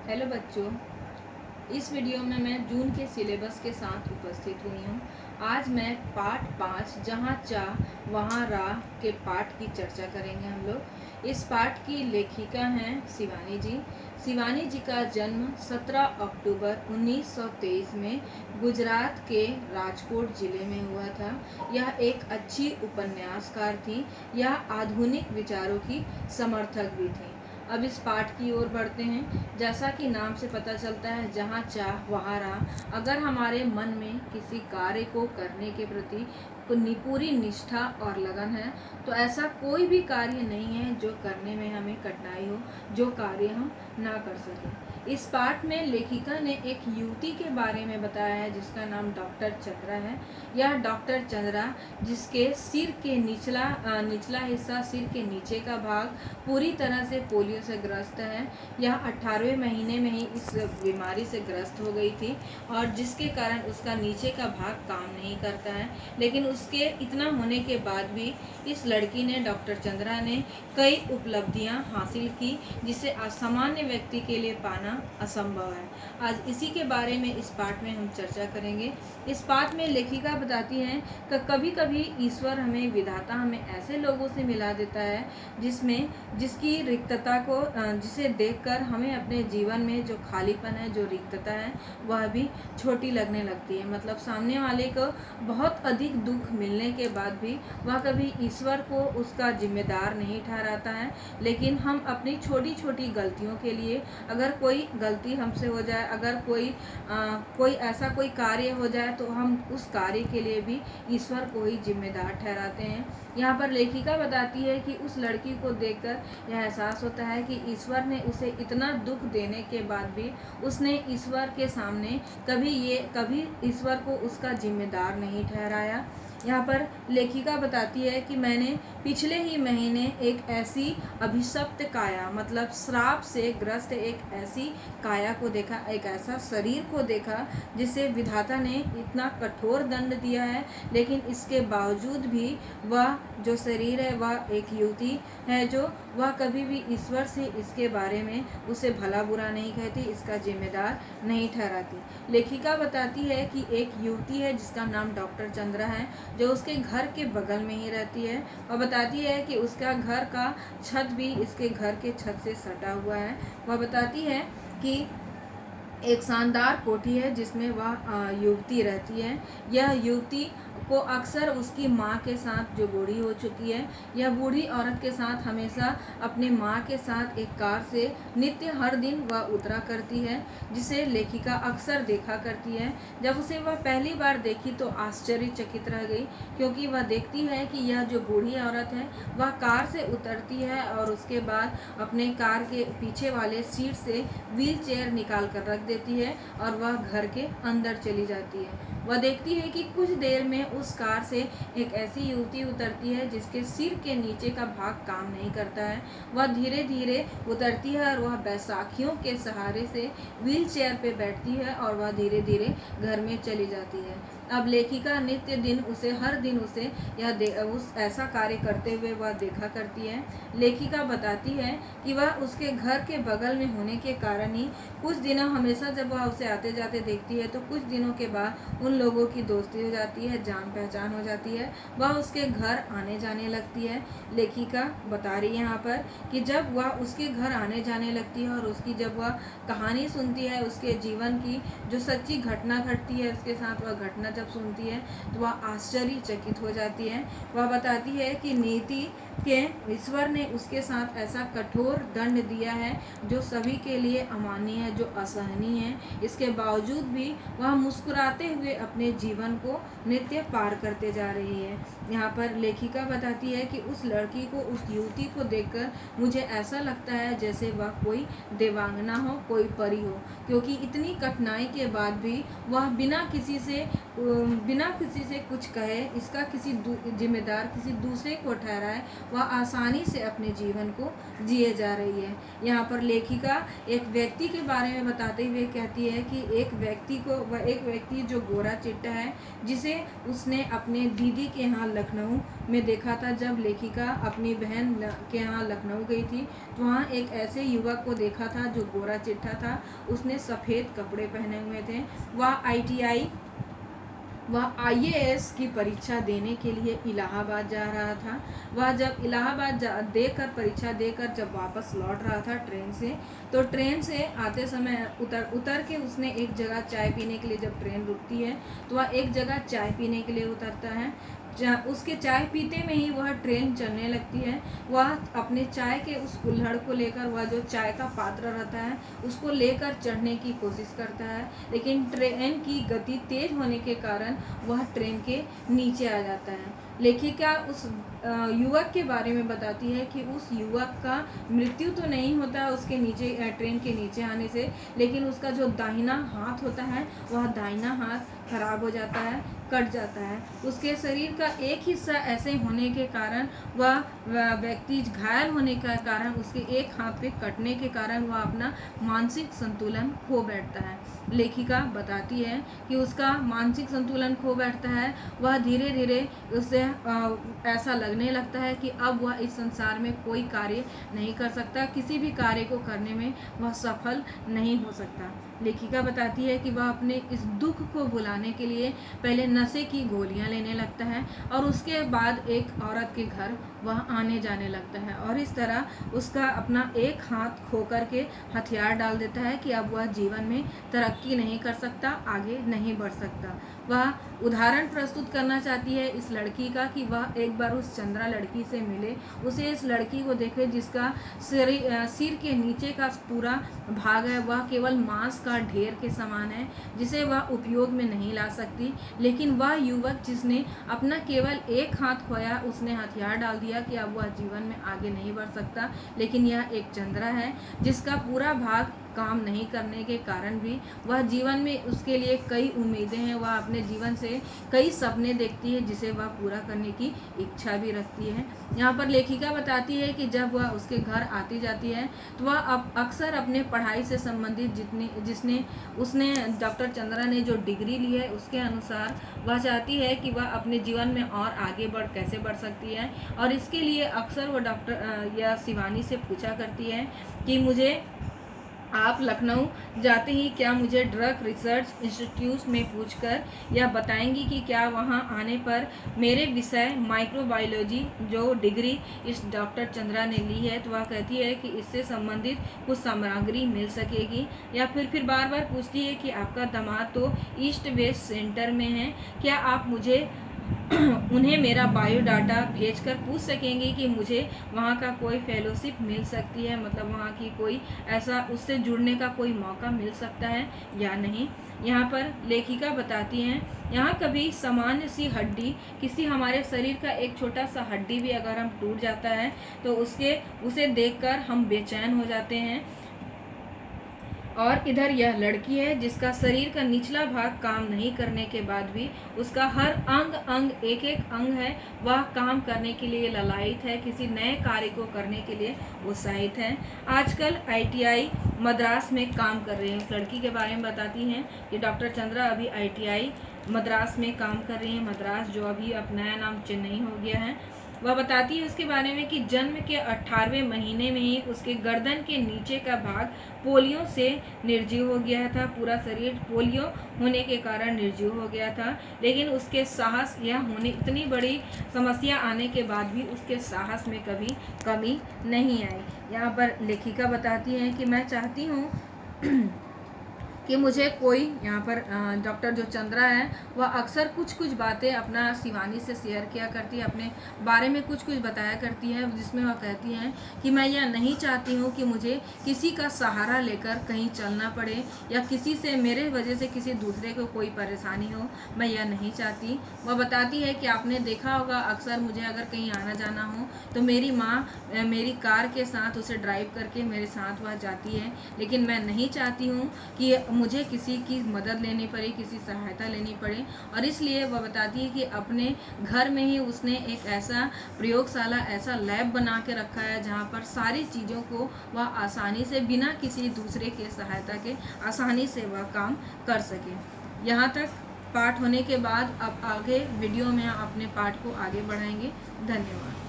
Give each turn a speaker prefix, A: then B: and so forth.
A: Hello बच्चों, इस video में मैं जून के सिलेबस के साथ उपस्थित हुई हूँ। आज मैं पाठ 5 जहाँ चाह वहाँ राह के पाठ की चर्चा करेंगे हम लोग। इस पाठ की लेखिका हैं शिवानी जी। शिवानी जी का जन्म 17 अक्टूबर 1923 में गुजरात के राजकोट जिले में हुआ था। यह एक अच्छी उपन्यासकार थी। यह आधुनिक विचारों की समर्थक भी थी। अब इस पाठ की ओर बढ़ते हैं। जैसा कि नाम से पता चलता है, जहाँ चाह वहाँ राह। अगर हमारे मन में किसी कार्य को करने के प्रति पूरी निष्ठा और लगन है तो ऐसा कोई भी कार्य नहीं है जो करने में हमें कठिनाई हो, जो कार्य हम ना कर सकें। इस पाठ में लेखिका ने एक युवती के बारे में बताया है जिसका नाम डॉक्टर चंद्रा है। यह डॉक्टर चंद्रा, जिसके सिर के निचला हिस्सा, सिर के नीचे का भाग पूरी तरह से पोलियो से ग्रस्त है। यह 18वें महीने में ही इस बीमारी से ग्रस्त हो गई थी और जिसके कारण उसका नीचे का भाग काम नहीं करता है। लेकिन उसके इतना होने के बाद भी इस लड़की ने, डॉक्टर चंद्रा ने, कई उपलब्धियां हासिल की जिसे असामान्य व्यक्ति के लिए पाना असंभव है। आज इसी के बारे में इस पाठ में हम चर्चा करेंगे। इस पाठ में लेखिका बताती हैं कि कभी कभी ईश्वर हमें, विधाता हमें ऐसे लोगों से मिला देता है जिसकी रिक्तता को, जिसे देखकर हमें अपने जीवन में जो खालीपन है, जो रिक्तता है, वह भी छोटी लगने लगती है। मतलब सामने वाले को बहुत अधिक दुख मिलने के बाद भी वह कभी ईश्वर को उसका जिम्मेदार नहीं ठहराता है। लेकिन हम अपनी छोटी छोटी गलतियों के लिए, अगर कोई गलती हमसे हो जाए, अगर कोई ऐसा कोई कार्य हो जाए तो हम उस कार्य के लिए भी ईश्वर को ही जिम्मेदार ठहराते हैं। यहाँ पर लेखिका बताती है कि उस लड़की को देखकर यह एहसास होता है कि ईश्वर ने उसे इतना दुख देने के बाद भी उसने ईश्वर के सामने कभी ईश्वर को उसका जिम्मेदार नहीं ठहराया। यहाँ पर लेखिका बताती है कि मैंने पिछले ही महीने एक ऐसी अभिशप्त काया, मतलब श्राप से ग्रस्त एक ऐसी काया को देखा, एक ऐसा शरीर को देखा जिसे विधाता ने इतना कठोर दंड दिया है, लेकिन इसके बावजूद भी वह जो शरीर है वह एक युवती है, जो वह कभी भी ईश्वर से इसके बारे में उसे भला बुरा नहीं कहती, इसका जिम्मेदार नहीं ठहराती। लेखिका बताती है कि एक युवती है जिसका नाम डॉक्टर चंद्रा है, जो उसके घर के बगल में ही रहती है, और बताती है कि उसका घर का छत भी इसके घर के छत से सटा हुआ है। वह बताती है कि एक शानदार कोठी है जिसमें वह युवती रहती है। यह युवती को अक्सर उसकी माँ के साथ, जो बूढ़ी हो चुकी है, यह बूढ़ी औरत के साथ हमेशा अपने माँ के साथ एक कार से नित्य हर दिन वह उतरा करती है, जिसे लेखिका अक्सर देखा करती है। जब उसे वह पहली बार देखी तो आश्चर्यचकित रह गई, क्योंकि वह देखती है कि यह जो बूढ़ी औरत है वह कार से उतरती है और उसके बाद अपने कार के पीछे वाले सीट से व्हील चेयर निकाल कर रख देती है और वह घर के अंदर चली जाती है। वह देखती है कि कुछ देर में उस कार से एक ऐसी युवती उतरती है जिसके सिर के नीचे का भाग काम नहीं करता है। वह धीरे धीरे उतरती है और वह बैसाखियों के सहारे से व्हील चेयर पे बैठती है और वह धीरे धीरे घर में चली जाती है। अब लेखिका नित्य दिन उसे, हर दिन उसे उस ऐसा कार्य करते हुए वह देखा करती है। लेखिका बताती है कि वह उसके घर के बगल में होने के कारण ही कुछ दिनों, हमेशा जब वह उसे आते जाते देखती है तो कुछ दिनों के बाद उन लोगों की दोस्ती हो जाती है, जान पहचान हो जाती है, वह उसके घर आने जाने लगती है। लेखिका बता रही है यहाँ पर कि जब वह उसके घर आने जाने लगती है और उसकी जब वह कहानी सुनती है, उसके जीवन की जो सच्ची घटना घटती है उसके साथ, वह घटना जब सुनती है तो वह आश्चर्यचकित हो जाती है। वह बताती है कि नीति के ईश्वर ने उसके साथ ऐसा कठोर दंड दिया है जो सभी के लिए अमान्य है, जो असहनीय है। इसके बावजूद भी वह मुस्कुराते हुए अपने जीवन को नित्य पार करते जा रही है। यहाँ पर लेखिका बताती है कि उस लड़की को, उस युवती को देखकर मुझे ऐसा लगता है जैसे वह कोई देवांगना हो, कोई परी हो, क्योंकि इतनी कठिनाई के बाद भी वह बिना किसी से कुछ कहे, इसका किसी जिम्मेदार किसी दूसरे को ठहराए, वह आसानी से अपने जीवन को जिए जा रही है। यहाँ पर लेखिका एक व्यक्ति के बारे में बताते हुए कहती है कि एक व्यक्ति जो गोरा चिट्टा है, जिसे उसने अपने दीदी के यहाँ लखनऊ में देखा था। जब लेखिका अपनी बहन के यहाँ लखनऊ गई थी तो वहाँ एक ऐसे युवक को देखा था जो गोरा चिट्टा था। उसने सफ़ेद कपड़े पहने हुए थे। वह IAS की परीक्षा देने के लिए इलाहाबाद जा रहा था। वह जब इलाहाबाद देकर परीक्षा देकर जब वापस लौट रहा था ट्रेन से, तो ट्रेन से आते समय उतर के उसने एक जगह चाय पीने के लिए, जब ट्रेन रुकती है तो वह एक जगह चाय पीने के लिए उतरता है। उसके चाय पीते में ही वह ट्रेन चलने लगती है। वह अपने चाय के उस कुल्हड़ को लेकर, वह जो चाय का पात्र रहता है उसको लेकर चढ़ने की कोशिश करता है, लेकिन ट्रेन की गति तेज होने के कारण वह ट्रेन के नीचे आ जाता है। लेखिका उस युवक के बारे में बताती है कि उस युवक का मृत्यु तो नहीं होता उसके नीचे ट्रेन के नीचे आने से, लेकिन उसका जो दाहिना हाथ होता है वह दाहिना हाथ खराब हो जाता है, कट जाता है। उसके शरीर का एक हिस्सा ऐसे होने के कारण, वह व्यक्ति घायल होने के कारण, उसके एक हाथ पे कटने के कारण वह अपना मानसिक संतुलन खो बैठता है। लेखिका बताती है कि उसका मानसिक संतुलन खो बैठता है। वह धीरे धीरे उसे ऐसा लगने लगता है कि अब वह इस संसार में कोई कार्य नहीं कर सकता, किसी भी कार्य को करने में वह सफल नहीं हो सकता। लेखिका बताती है कि वह अपने इस दुख को भुलाने के लिए पहले नशे की गोलियां लेने लगता है और उसके बाद एक औरत के घर वह आने जाने लगता है, और इस तरह उसका अपना एक हाथ खो करके हथियार डाल देता है कि अब वह जीवन में तरक्की नहीं कर सकता, आगे नहीं बढ़ सकता। वह उदाहरण प्रस्तुत करना चाहती है इस लड़की का कि वह एक बार उस चंद्रा लड़की से मिले, उसे इस लड़की को देखे जिसका सिर के नीचे का पूरा भाग है वह केवल मांस का ढेर के समान है, जिसे वह उपयोग में नहीं ला सकती। लेकिन वह युवक जिसने अपना केवल एक हाथ खोया, उसने हथियार डाल दिया कि अब वह जीवन में आगे नहीं बढ़ सकता। लेकिन यह एक चंद्रा है जिसका पूरा भाग काम नहीं करने के कारण भी वह जीवन में, उसके लिए कई उम्मीदें हैं, वह अपने जीवन से कई सपने देखती है जिसे वह पूरा करने की इच्छा भी रखती है। यहाँ पर लेखिका बताती है कि जब वह उसके घर आती जाती है तो वह अक्सर अपने पढ़ाई से संबंधित उसने डॉक्टर चंद्रा ने जो डिग्री ली है उसके अनुसार वह चाहती है कि वह अपने जीवन में और आगे कैसे बढ़ सकती है, और इसके लिए अक्सर वह डॉक्टर या शिवानी से पूछा करती है कि मुझे आप लखनऊ जाते ही क्या मुझे ड्रग रिसर्च इंस्टीट्यूट में पूछकर यह बताएंगी कि क्या वहां आने पर मेरे विषय माइक्रोबायोलॉजी जो डिग्री इस डॉक्टर चंद्रा ने ली है, तो वह कहती है कि इससे संबंधित कुछ सामग्री मिल सकेगी। या फिर बार बार पूछती है कि आपका दामाद तो ईस्ट वेस्ट सेंटर में है, क्या आप मुझे उन्हें मेरा बायोडाटा भेजकर पूछ सकेंगे कि मुझे वहाँ का कोई फेलोशिप मिल सकती है, मतलब वहाँ की कोई ऐसा उससे जुड़ने का कोई मौका मिल सकता है या नहीं। यहाँ पर लेखिका बताती हैं, यहाँ कभी सामान्य सी हड्डी, किसी हमारे शरीर का एक छोटा सा हड्डी भी अगर हम टूट जाता है तो उसे देखकर हम बेचैन हो जाते हैं। और इधर यह लड़की है जिसका शरीर का निचला भाग काम नहीं करने के बाद भी उसका हर अंग एक अंग है, वह काम करने के लिए ललायित है, किसी नए कार्य को करने के लिए उत्साहित है। आजकल ITI मद्रास में काम कर रही है। उस लड़की के बारे में बताती हैं कि डॉक्टर चंद्रा अभी ITI मद्रास में काम कर रही है। मद्रास जो अभी अब नया नाम चेन्नई हो गया है। वह बताती है उसके बारे में कि जन्म के 18वें महीने में ही उसके गर्दन के नीचे का भाग पोलियो से निर्जीव हो गया था। पूरा शरीर पोलियो होने के कारण निर्जीव हो गया था, लेकिन उसके साहस इतनी बड़ी समस्या आने के बाद भी उसके साहस में कभी कमी नहीं आई। यहाँ पर लेखिका बताती है कि मैं चाहती हूँ कि मुझे कोई, यहाँ पर डॉक्टर जो चंद्रा है वह अक्सर कुछ बातें अपना शिवानी से शेयर किया करती है, अपने बारे में कुछ बताया करती है, जिसमें वह कहती हैं कि मैं यह नहीं चाहती हूँ कि मुझे किसी का सहारा लेकर कहीं चलना पड़े या किसी से मेरे वजह से किसी दूसरे को कोई परेशानी हो, मैं यह नहीं चाहती। वह बताती है कि आपने देखा होगा अक्सर मुझे अगर कहीं आना जाना हो तो मेरी माँ मेरी कार के साथ उसे ड्राइव करके मेरे साथ वह जाती है, लेकिन मैं नहीं चाहती हूँ कि मुझे किसी की मदद लेनी पड़े, किसी सहायता लेनी पड़े। और इसलिए वह बताती है कि अपने घर में ही उसने एक ऐसा प्रयोगशाला, ऐसा लैब बना के रखा है जहाँ पर सारी चीज़ों को वह आसानी से, बिना किसी दूसरे के सहायता के आसानी से वह काम कर सके। यहाँ तक पाठ होने के बाद अब आगे वीडियो में अपने पाठ को आगे बढ़ाएंगे। धन्यवाद।